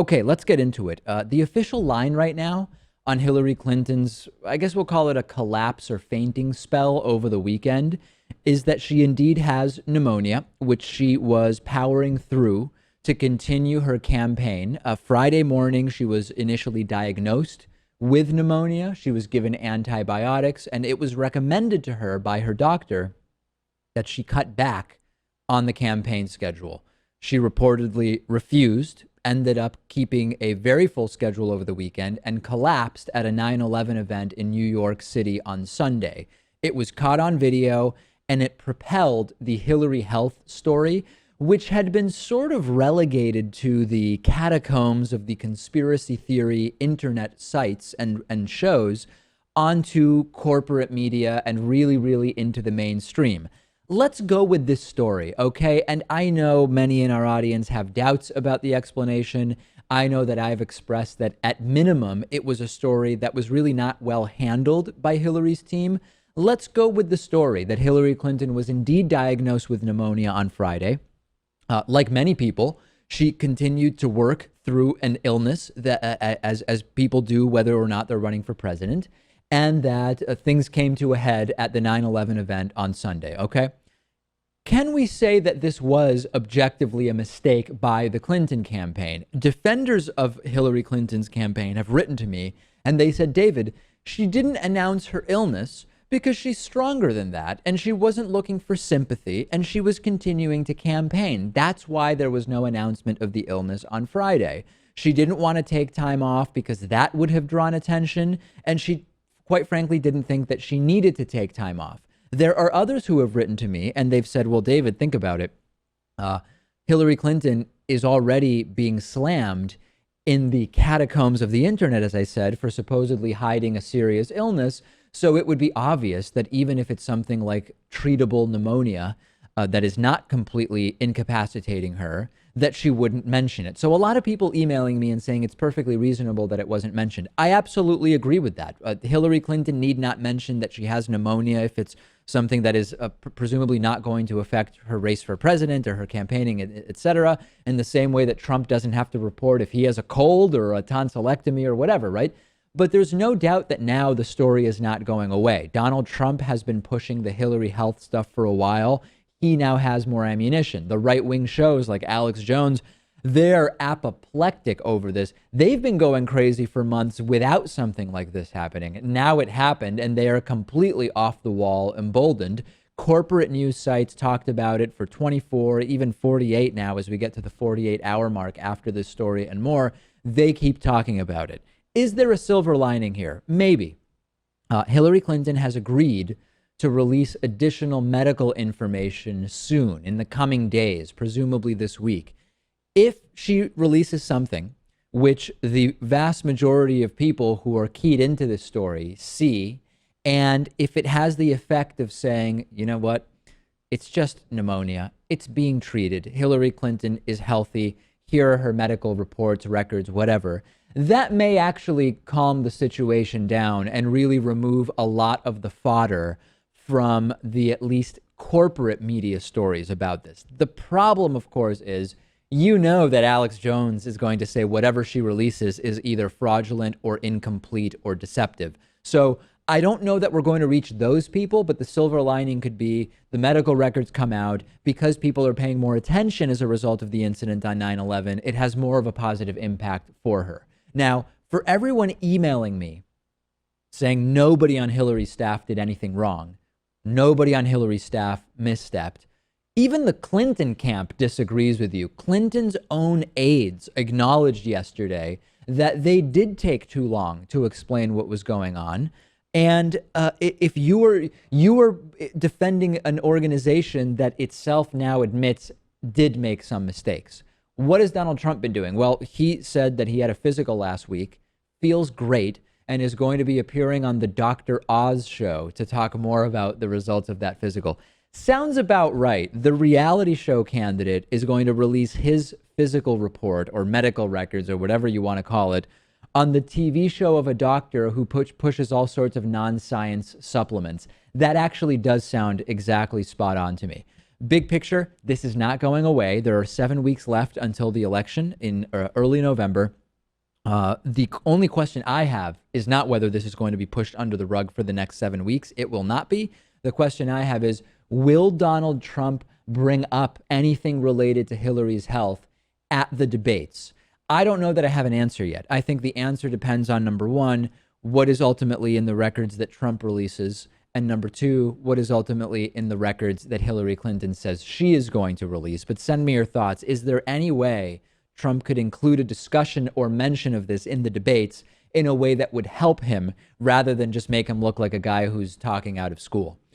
Okay, let's get into it. The official line right now on Hillary Clinton's, I guess we'll call it a collapse or fainting spell over the weekend, is that she indeed has pneumonia, which she was powering through to continue her campaign. Friday morning, she was initially diagnosed with pneumonia. She was given antibiotics, and it was recommended to her by her doctor that she cut back on the campaign schedule. She reportedly refused, ended up keeping a very full schedule over the weekend, and collapsed at a 9/11 event in New York City on Sunday. It was caught on video, and it propelled the Hillary health story, which had been sort of relegated to the catacombs of the conspiracy theory internet sites and shows, onto corporate media and really, really into the mainstream. Let's go with this story, okay? And I know many in our audience have doubts about the explanation. I know that I've expressed that at minimum, it was a story that was really not well handled by Hillary's team. Let's go with the story that Hillary Clinton was indeed diagnosed with pneumonia on Friday. Like many people, she continued to work through an illness that, as people do, whether or not they're running for president, and that things came to a head at the 9/11 event on Sunday, okay? Can we say that this was objectively a mistake by the Clinton campaign? Defenders of Hillary Clinton's campaign have written to me, and they said, David, she didn't announce her illness because she's stronger than that, and she wasn't looking for sympathy, and she was continuing to campaign. That's why there was no announcement of the illness on Friday. She didn't want to take time off because that would have drawn attention, and she, quite frankly, didn't think that she needed to take time off. There are others who have written to me, and they've said, well, David, think about it. Hillary Clinton is already being slammed in the catacombs of the internet, as I said, for supposedly hiding a serious illness. So it would be obvious that even if it's something like treatable pneumonia that is not completely incapacitating her, that she wouldn't mention it. So a lot of people emailing me and saying it's perfectly reasonable that it wasn't mentioned. I absolutely agree with that. Hillary Clinton need not mention that she has pneumonia if it's something that is presumably not going to affect her race for president or her campaigning, et cetera, in the same way that Trump doesn't have to report if he has a cold or a tonsillectomy or whatever, right? But there's no doubt that now the story is not going away. Donald Trump has been pushing the Hillary health stuff for a while. He now has more ammunition. The right-wing shows like Alex Jones, they're apoplectic over this. They've been going crazy for months without something like this happening. Now it happened, and they are completely off the wall, emboldened. Corporate news sites talked about it for 24, even 48 now, as we get to the 48-hour mark after this story and more. They keep talking about it. Is there a silver lining here? Maybe. Hillary Clinton has agreed to release additional medical information soon, in the coming days, presumably this week. If she releases something which the vast majority of people who are keyed into this story see, and if it has the effect of saying, you know what, it's just pneumonia, it's being treated, Hillary Clinton is healthy, here are her medical reports, records, whatever, that may actually calm the situation down and really remove a lot of the fodder from the at least corporate media stories about this. The problem, of course, is you know that Alex Jones is going to say whatever she releases is either fraudulent or incomplete or deceptive. So I don't know that we're going to reach those people, but the silver lining could be the medical records come out because people are paying more attention as a result of the incident on 9/11. It has more of a positive impact for her. Now, for everyone emailing me saying nobody on Hillary's staff did anything wrong, nobody on Hillary's staff misstepped, even the Clinton camp disagrees with you. Clinton's own aides acknowledged yesterday that they did take too long to explain what was going on. And if you were defending an organization that itself now admits did make some mistakes, what has Donald Trump been doing? Well, he said that he had a physical last week, feels great, and is going to be appearing on the Dr. Oz show to talk more about the results of that physical. Sounds about right. The reality show candidate is going to release his physical report or medical records or whatever you want to call it on the TV show of a doctor who pushes all sorts of non-science supplements. That actually does sound exactly spot on to me. Big picture, this is not going away. There are 7 weeks left until the election in early November. The only question I have is not whether this is going to be pushed under the rug for the next 7 weeks. It will not be. The question I have is, will Donald Trump bring up anything related to Hillary's health at the debates? I don't know that I have an answer yet. I think the answer depends on, number one, what is ultimately in the records that Trump releases, and number two, what is ultimately in the records that Hillary Clinton says she is going to release. But send me your thoughts. Is there any way Trump could include a discussion or mention of this in the debates in a way that would help him rather than just make him look like a guy who's talking out of school?